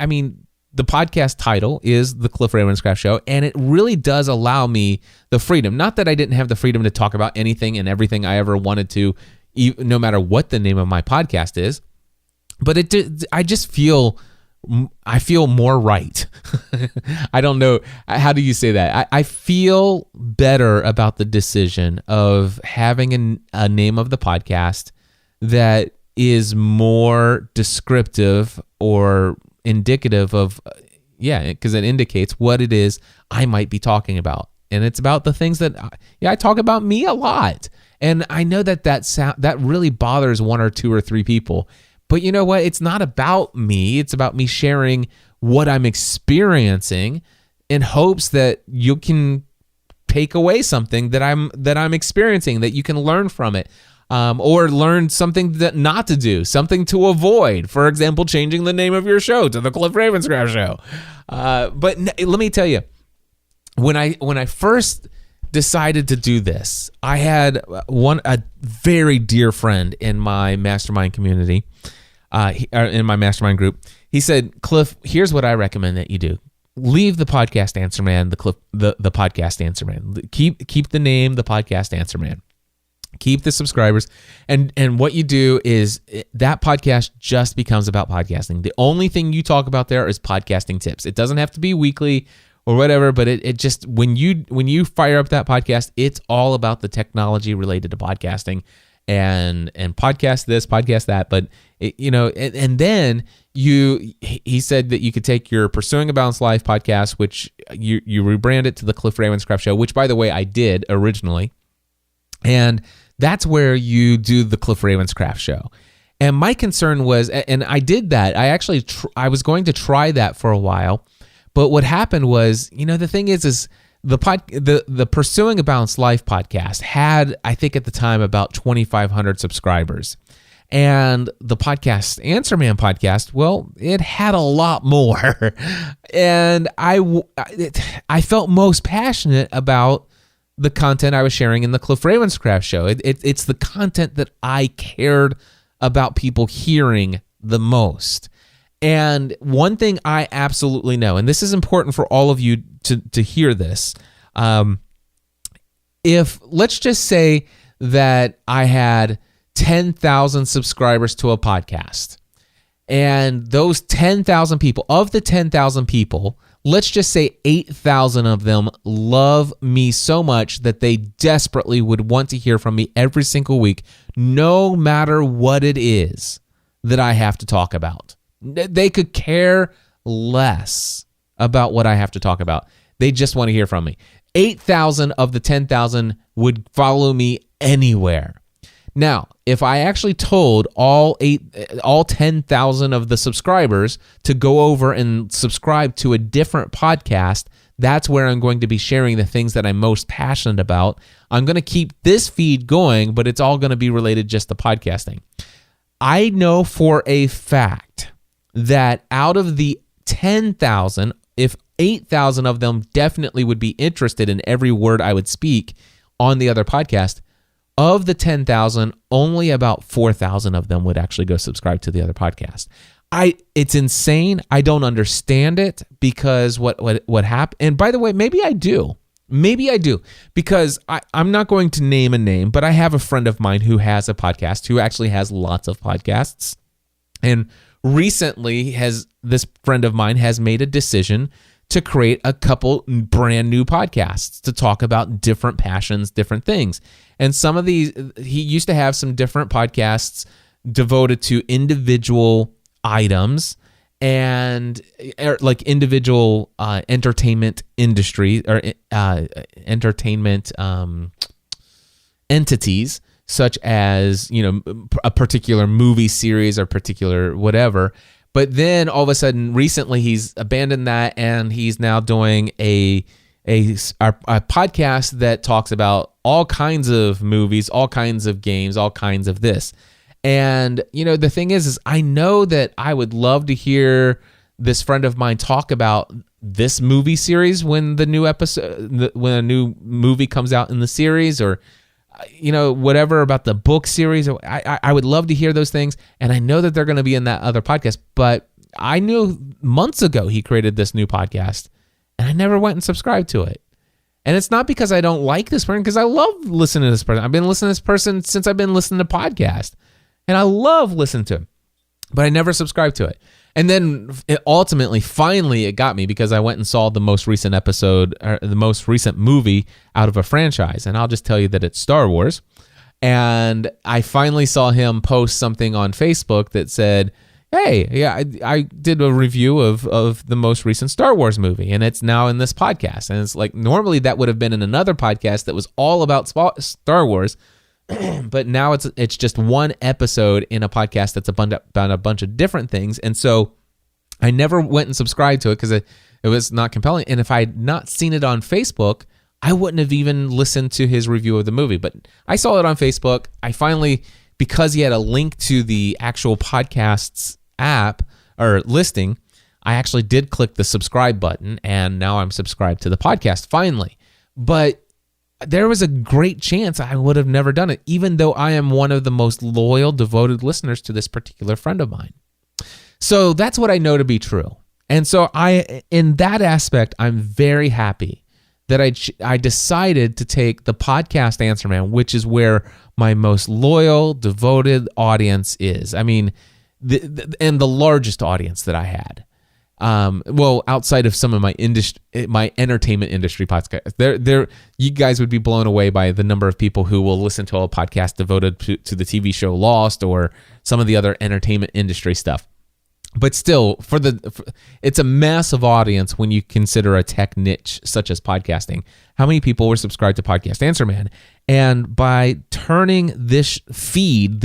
mean, the podcast title is the Cliff Ravenscraft Show, and it really does allow me the freedom. Not that I didn't have the freedom to talk about anything and everything I ever wanted to, no matter what the name of my podcast is, but I just feel more right. I don't know. How do you say that? I feel better about the decision of having a name of the podcast that is more descriptive or indicative of, because it indicates what it is I might be talking about. And it's about the things that, I talk about me a lot. And I know that really bothers one or two or three people. But you know what? It's not about me. It's about me sharing what I'm experiencing in hopes that you can take away something that I'm experiencing, that you can learn from it, or learn something that not to do, something to avoid. For example, changing the name of your show to the Cliff Ravenscraft Show. But let me tell you, when I first decided to do this, I had a very dear friend in my mastermind community, in my mastermind group. He said, Cliff, here's what I recommend that you do. Leave the podcast Answer Man, the podcast Answer Man. Keep the name, the podcast Answer Man. Keep the subscribers. And what you do is that podcast just becomes about podcasting. The only thing you talk about there is podcasting tips. It doesn't have to be weekly or whatever, but it just, when you fire up that podcast, it's all about the technology related to podcasting and podcast this, podcast that. But and then he said that you could take your Pursuing a Balanced Life podcast, which you rebrand it to the Cliff Ravenscraft Show, which, by the way, I did originally. And that's where you do the Cliff Ravenscraft Show. And my concern was, and I did that. I actually, I was going to try that for a while. But what happened was, the thing is the Pursuing a Balanced Life podcast had, I think at the time, about 2,500 subscribers. And the podcast Answer Man podcast, well, it had a lot more. And I felt most passionate about the content I was sharing in the Cliff Ravenscraft Show. It's the content that I cared about people hearing the most. And one thing I absolutely know, and this is important for all of you to hear this, if, let's just say that I had 10,000 subscribers to a podcast, and those 10,000 people, of the 10,000 people, let's just say 8,000 of them love me so much that they desperately would want to hear from me every single week, no matter what it is that I have to talk about. They could care less about what I have to talk about. They just want to hear from me. 8,000 of the 10,000 would follow me anywhere. Now, if I actually told all 10,000 of the subscribers to go over and subscribe to a different podcast, that's where I'm going to be sharing the things that I'm most passionate about. I'm going to keep this feed going, but it's all going to be related just to podcasting. I know for a fact that out of the 10,000, if 8,000 of them definitely would be interested in every word I would speak on the other podcast, of the 10,000, only about 4,000 of them would actually go subscribe to the other podcast. It's insane. I don't understand it, because what happened, and by the way, maybe I do, because I'm not going to name a name, but I have a friend of mine who has a podcast, who actually has lots of podcasts. And recently this friend of mine has made a decision to create a couple brand new podcasts to talk about different passions, different things. And some of these, he used to have some different podcasts devoted to individual items and like individual entertainment industry or entertainment entities, such as, a particular movie series or particular whatever. But then all of a sudden, recently, he's abandoned that, and he's now doing a podcast that talks about all kinds of movies, all kinds of games, all kinds of this. And, the thing is I know that I would love to hear this friend of mine talk about this movie series when the new episode, when a new movie comes out in the series, or whatever about the book series. I would love to hear those things. And I know that they're going to be in that other podcast, but I knew months ago he created this new podcast, and I never went and subscribed to it. And it's not because I don't like this person, because I love listening to this person. I've been listening to this person since I've been listening to podcasts, and I love listening to him, but I never subscribed to it. And then finally, it got me, because I went and saw the most recent episode, or the most recent movie out of a franchise. And I'll just tell you that it's Star Wars. And I finally saw him post something on Facebook that said, hey, yeah, I did a review of the most recent Star Wars movie, and it's now in this podcast. And it's like, normally that would have been in another podcast that was all about Star Wars, but now it's just one episode in a podcast that's about a bunch of different things. And so I never went and subscribed to it because it was not compelling. And if I had not seen it on Facebook, I wouldn't have even listened to his review of the movie. But I saw it on Facebook. I finally, because he had a link to the actual podcast's app or listing, I actually did click the subscribe button, and now I'm subscribed to the podcast finally. But there was a great chance I would have never done it, even though I am one of the most loyal, devoted listeners to this particular friend of mine. So that's what I know to be true. And so in that aspect, I'm very happy that I decided to take the podcast Answer Man, which is where my most loyal, devoted audience is. I mean, and the largest audience that I had. Well, outside of some of my entertainment industry podcasts, you guys would be blown away by the number of people who will listen to a podcast devoted to the TV show Lost or some of the other entertainment industry stuff. But still, it's a massive audience when you consider a tech niche such as podcasting. How many people were subscribed to Podcast Answer Man? And by turning this feed,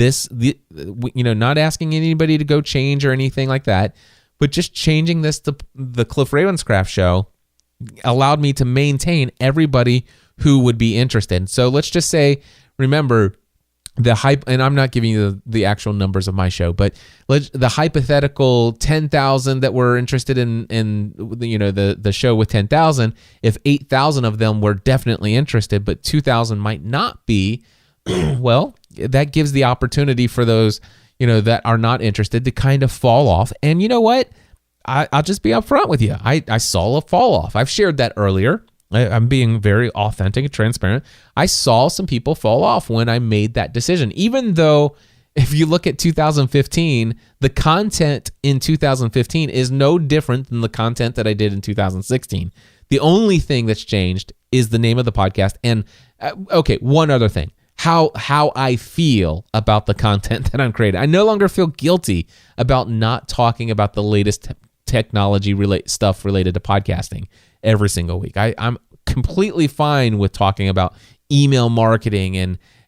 not asking anybody to go change or anything like that, but just changing this to the Cliff Ravenscraft Show allowed me to maintain everybody who would be interested. So let's just say, remember, the hype, and I'm not giving you the actual numbers of my show, but the hypothetical 10,000 that were interested in the show with 10,000, if 8,000 of them were definitely interested, but 2,000 might not be, well, that gives the opportunity for those that are not interested to kind of fall off. And you know what? I'll just be upfront with you. I saw a fall off. I've shared that earlier. I'm being very authentic and transparent. I saw some people fall off when I made that decision, even though if you look at 2015, the content in 2015 is no different than the content that I did in 2016. The only thing that's changed is the name of the podcast. And okay, one other thing, how I feel about the content that I'm creating. I no longer feel guilty about not talking about the latest technology stuff related to podcasting every single week. I'm completely fine with talking about email marketing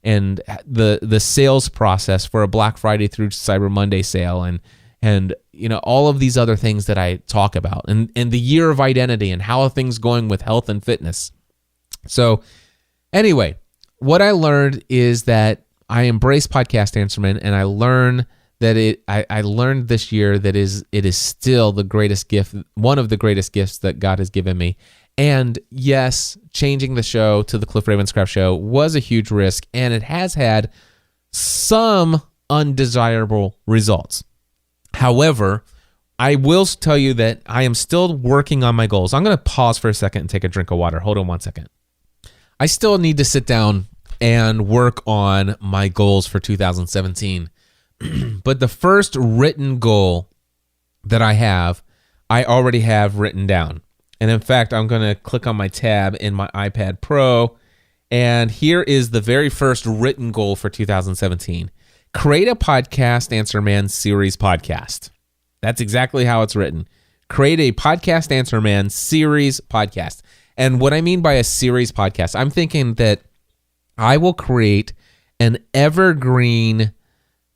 and the sales process for a Black Friday through Cyber Monday sale and all of these other things that I talk about and the year of identity and how are things going with health and fitness. So anyway, what I learned is that I embrace Podcast Answer Man, and I learned that I learned this year that it is still the greatest gift, one of the greatest gifts that God has given me. And yes, changing the show to the Cliff Ravenscraft Show was a huge risk, and it has had some undesirable results. However, I will tell you that I am still working on my goals. I'm going to pause for a second and take a drink of water. Hold on one second. I still need to sit down and work on my goals for 2017. But the first written goal that I already have written down. And in fact, I'm going to click on my tab in my iPad Pro. And here is the very first written goal for 2017. Create a Podcast Answer Man series podcast. That's exactly how it's written. Create a Podcast Answer Man series podcast. And what I mean by a series podcast, I'm thinking that I will create an evergreen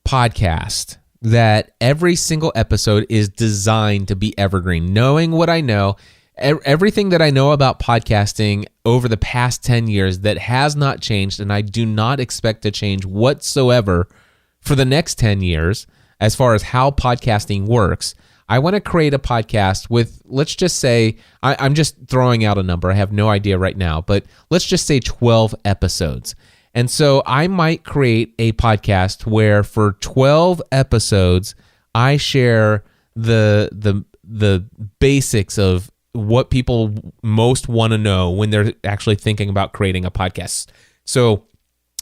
podcast that every single episode is designed to be evergreen. Knowing what I know, everything that I know about podcasting over the past 10 years that has not changed, and I do not expect to change whatsoever for the next 10 years as far as how podcasting works. I want to create a podcast with, let's just say, I'm just throwing out a number. I have no idea right now, but let's just say 12 episodes. And so I might create a podcast where for 12 episodes, I share the basics of what people most want to know when they're actually thinking about creating a podcast. So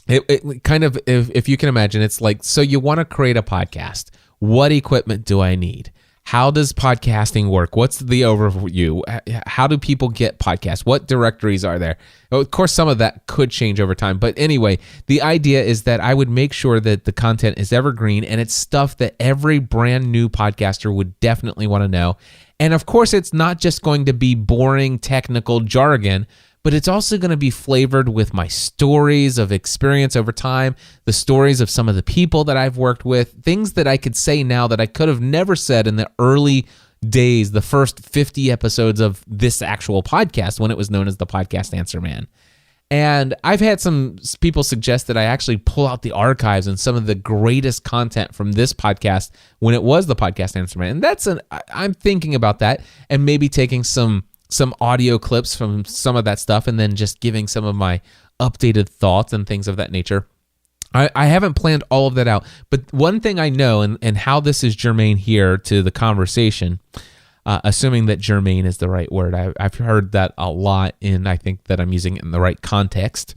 it kind of, if you can imagine, it's like, so you want to create a podcast. What equipment do I need? How does podcasting work? What's the overview? How do people get podcasts? What directories are there? Well, of course, some of that could change over time. But anyway, the idea is that I would make sure that the content is evergreen and it's stuff that every brand new podcaster would definitely want to know. And of course, it's not just going to be boring technical jargon, but it's also going to be flavored with my stories of experience over time, the stories of some of the people that I've worked with, things that I could say now that I could have never said in the early days, the first 50 episodes of this actual podcast when it was known as the Podcast Answer Man. And I've had some people suggest that I actually pull out the archives and some of the greatest content from this podcast when it was the Podcast Answer Man. And I'm thinking about that and maybe taking some audio clips from some of that stuff and then just giving some of my updated thoughts and things of that nature. I haven't planned all of that out, but one thing I know and how this is germane here to the conversation, assuming that germane is the right word. I've heard that a lot, and I think that I'm using it in the right context.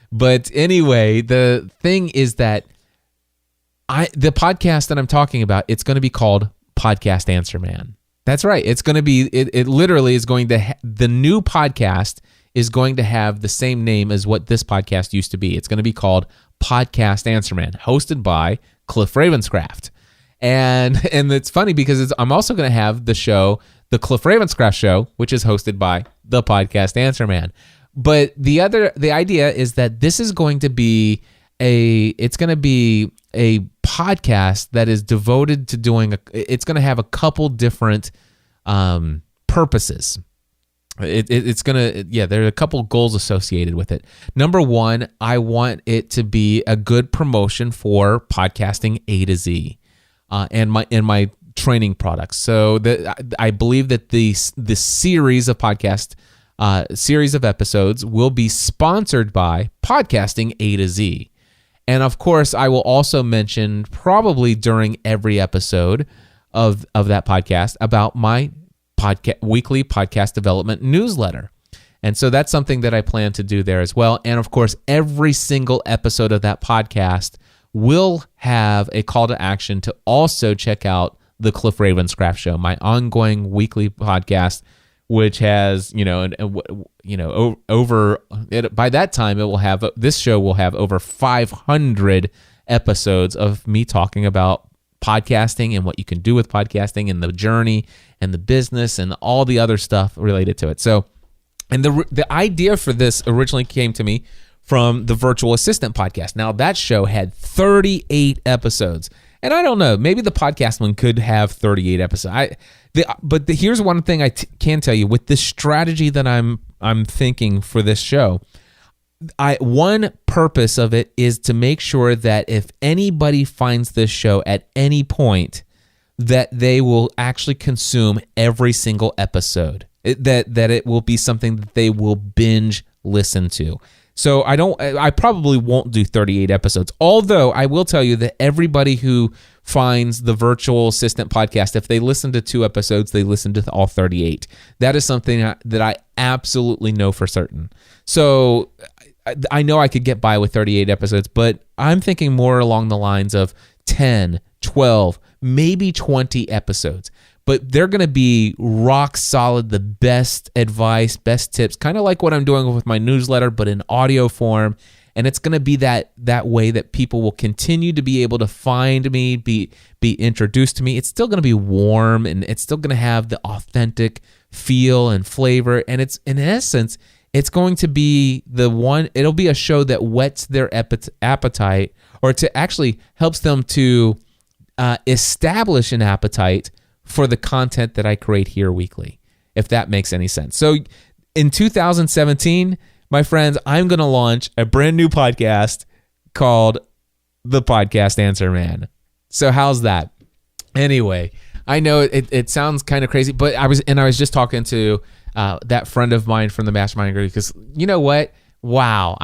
But anyway, the thing is that the podcast that I'm talking about, it's going to be called Podcast Answer Man. That's right. It's going to be, it literally is going to, the new podcast is going to have the same name as what this podcast used to be. It's going to be called Podcast Answer Man, hosted by Cliff Ravenscraft. And it's funny because I'm also going to have the show, the Cliff Ravenscraft Show, which is hosted by the Podcast Answer Man. But the idea is that this is going to be a podcast that is devoted to doing it's going to have a couple different purposes. It's going to, there are a couple goals associated with it. Number one, I want it to be a good promotion for podcasting A to Z and my training products. So I believe that the series of podcast, series of episodes will be sponsored by Podcasting A to Z. And of course, I will also mention probably during every episode of that podcast about my weekly podcast development newsletter. And so that's something that I plan to do there as well. And of course, every single episode of that podcast will have a call to action to also check out the Cliff Ravenscraft Show, my ongoing weekly podcast, which has, by that time this show will have over 500 episodes of me talking about podcasting and what you can do with podcasting and the journey and the business and all the other stuff related to it. So, and the idea for this originally came to me from the Virtual Assistant podcast. Now, that show had 38 episodes. And I don't know, maybe the podcast one could have 38 episodes. Here's one thing I can tell you. With this strategy that I'm thinking for this show, one purpose of it is to make sure that if anybody finds this show at any point, that they will actually consume every single episode. That it will be something that they will binge listen to. So I probably won't do 38 episodes. Although I will tell you that everybody who finds the Virtual Assistant podcast, if they listen to 2 episodes, they listen to all 38. That is something that I absolutely know for certain. So I know I could get by with 38 episodes, but I'm thinking more along the lines of 10, 12, maybe 20 episodes. But they're going to be rock solid, the best advice, best tips, kind of like what I'm doing with my newsletter, but in audio form. And it's going to be that way that people will continue to be able to find me, be introduced to me. It's still going to be warm, and it's still going to have the authentic feel and flavor. And it's, in essence, it's going to be it'll be a show that whets their appetite, or to actually helps them to establish an appetite for the content that I create here weekly, if that makes any sense. So in 2017, my friends, I'm going to launch a brand new podcast called The Podcast Answer Man. So how's that? Anyway, I know it sounds kind of crazy, but I was just talking to that friend of mine from the mastermind group, because you know what? Wow.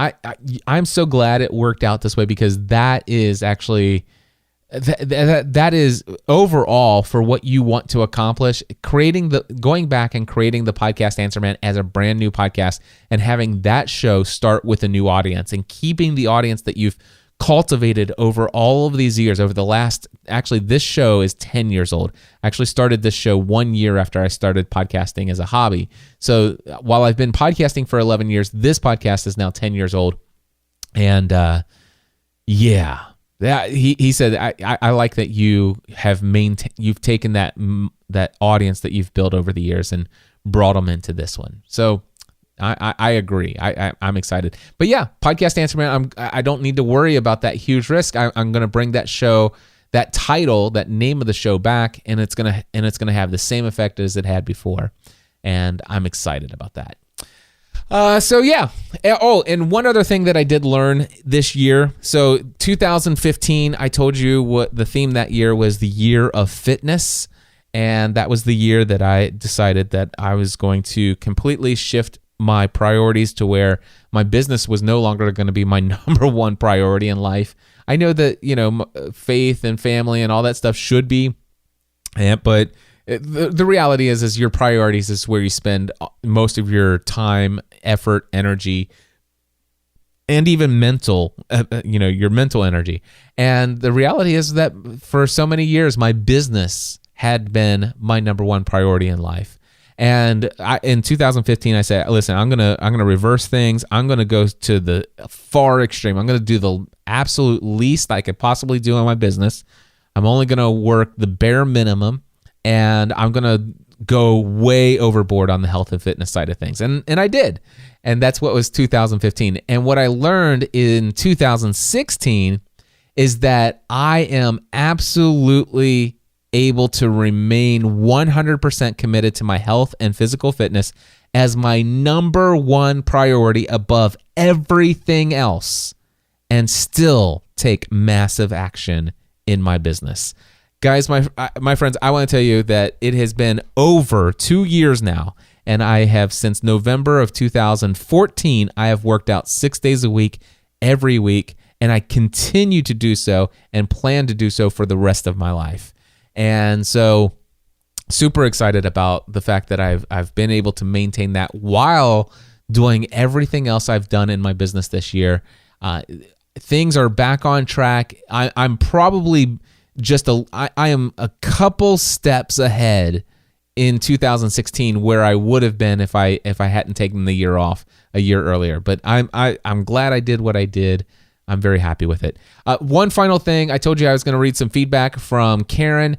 I'm so glad it worked out this way, because that is actually... That is overall for what you want to accomplish, going back and creating the Podcast Answer Man as a brand new podcast and having that show start with a new audience and keeping the audience that you've cultivated over all of these years. Actually, this show is 10 years old. I actually started this show 1 year after I started podcasting as a hobby. So while I've been podcasting for 11 years, this podcast is now 10 years old. And yeah. Yeah, he said, I like that you have you've taken that audience that you've built over the years and brought them into this one. So I agree. I'm excited. But yeah, Podcast Answer Man, I don't need to worry about that huge risk. I'm going to bring that show, that title, that name of the show back, and it's gonna have the same effect as it had before. And I'm excited about that. So yeah. Oh, and one other thing that I did learn this year. So 2015, I told you what the theme that year was, the year of fitness. And that was the year that I decided that I was going to completely shift my priorities to where my business was no longer going to be my number one priority in life. I know that, faith and family and all that stuff should be, but the reality is your priorities is where you spend most of your time, effort, energy, and even mental, your mental energy. And the reality is that for so many years, my business had been my number one priority in life. And in 2015, I said, listen, I'm gonna reverse things. I'm gonna go to the far extreme. I'm gonna do the absolute least I could possibly do in my business. I'm only gonna work the bare minimum, and I'm gonna go way overboard on the health and fitness side of things. And I did. And that's what was 2015. And what I learned in 2016 is that I am absolutely able to remain 100% committed to my health and physical fitness as my number one priority above everything else, and still take massive action in my business. Guys, my friends, I want to tell you that it has been over 2 years now, and I have, since November of 2014, I have worked out 6 days a week, every week, and I continue to do so and plan to do so for the rest of my life. And so super excited about the fact that I've been able to maintain that while doing everything else I've done in my business this year. Things are back on track. I'm probably I am a couple steps ahead in 2016 where I would have been if I hadn't taken the year off a year earlier. But I'm glad I did what I did. I'm very happy with it. One final thing, I told you I was going to read some feedback from Karen.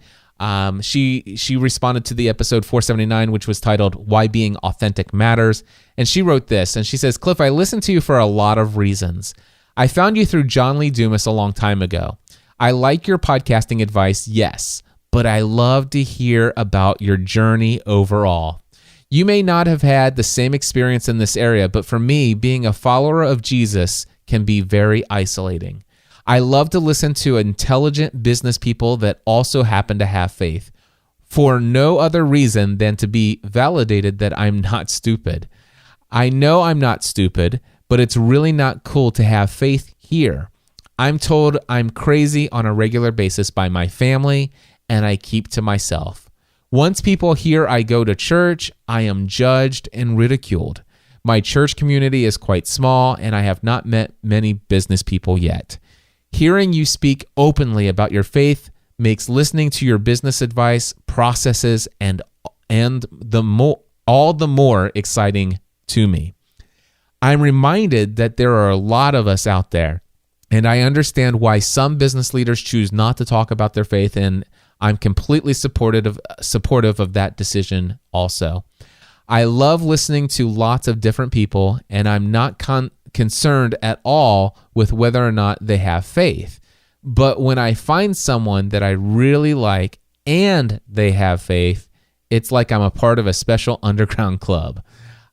She responded to the episode 479, which was titled "Why Being Authentic Matters," and she wrote this, and she says, "Cliff, I listened to you for a lot of reasons. I found you through John Lee Dumas a long time ago. I like your podcasting advice, yes, but I love to hear about your journey overall. You may not have had the same experience in this area, but for me, being a follower of Jesus can be very isolating. I love to listen to intelligent business people that also happen to have faith, for no other reason than to be validated that I'm not stupid. I know I'm not stupid, but it's really not cool to have faith here. I'm told I'm crazy on a regular basis by my family, and I keep to myself. Once people hear I go to church, I am judged and ridiculed. My church community is quite small, and I have not met many business people yet. Hearing you speak openly about your faith makes listening to your business advice, processes, and all the more exciting to me. I'm reminded that there are a lot of us out there, and I understand why some business leaders choose not to talk about their faith, and I'm completely supportive of that decision also. I love listening to lots of different people, and I'm not concerned at all with whether or not they have faith. But when I find someone that I really like and they have faith, it's like I'm a part of a special underground club.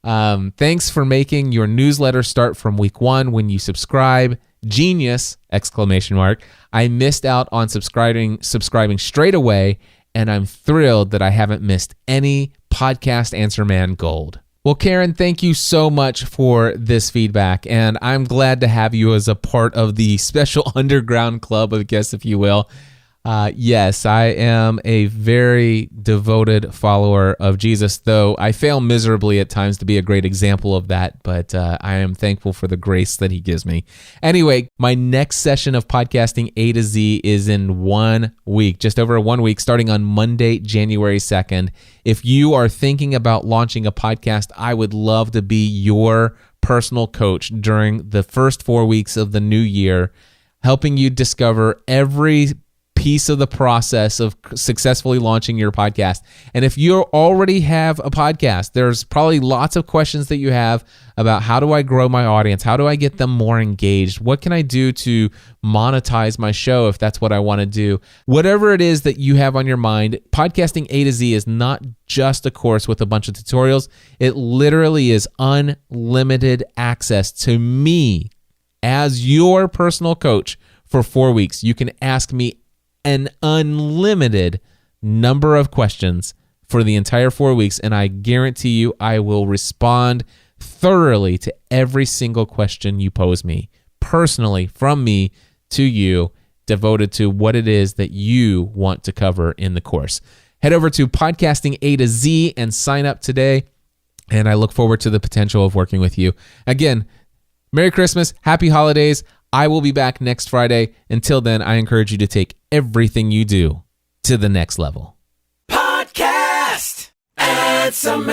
Thanks for making your newsletter start from week 1 when you subscribe. Genius! ! I missed out on subscribing straight away, and I'm thrilled that I haven't missed any Podcast Answer Man gold. Well, Karen, thank you so much for this feedback, and I'm glad to have you as a part of the special underground club, I guess, if you will. Yes, I am a very devoted follower of Jesus, though I fail miserably at times to be a great example of that, but I am thankful for the grace that he gives me. Anyway, my next session of Podcasting A to Z is in 1 week, just over 1 week, starting on Monday, January 2nd. If you are thinking about launching a podcast, I would love to be your personal coach during the first 4 weeks of the new year, helping you discover every piece of the process of successfully launching your podcast. And if you already have a podcast, there's probably lots of questions that you have about how do I grow my audience? How do I get them more engaged? What can I do to monetize my show if that's what I want to do? Whatever it is that you have on your mind, Podcasting A to Z is not just a course with a bunch of tutorials. It literally is unlimited access to me as your personal coach for 4 weeks. You can ask me an unlimited number of questions for the entire 4 weeks, and I guarantee you I will respond thoroughly to every single question you pose me, personally, from me to you, devoted to what it is that you want to cover in the course. Head over to Podcasting A to Z and sign up today, and I look forward to the potential of working with you. Again, Merry Christmas, Happy Holidays. I will be back next Friday. Until then, I encourage you to take everything you do to the next level. Podcast. Add some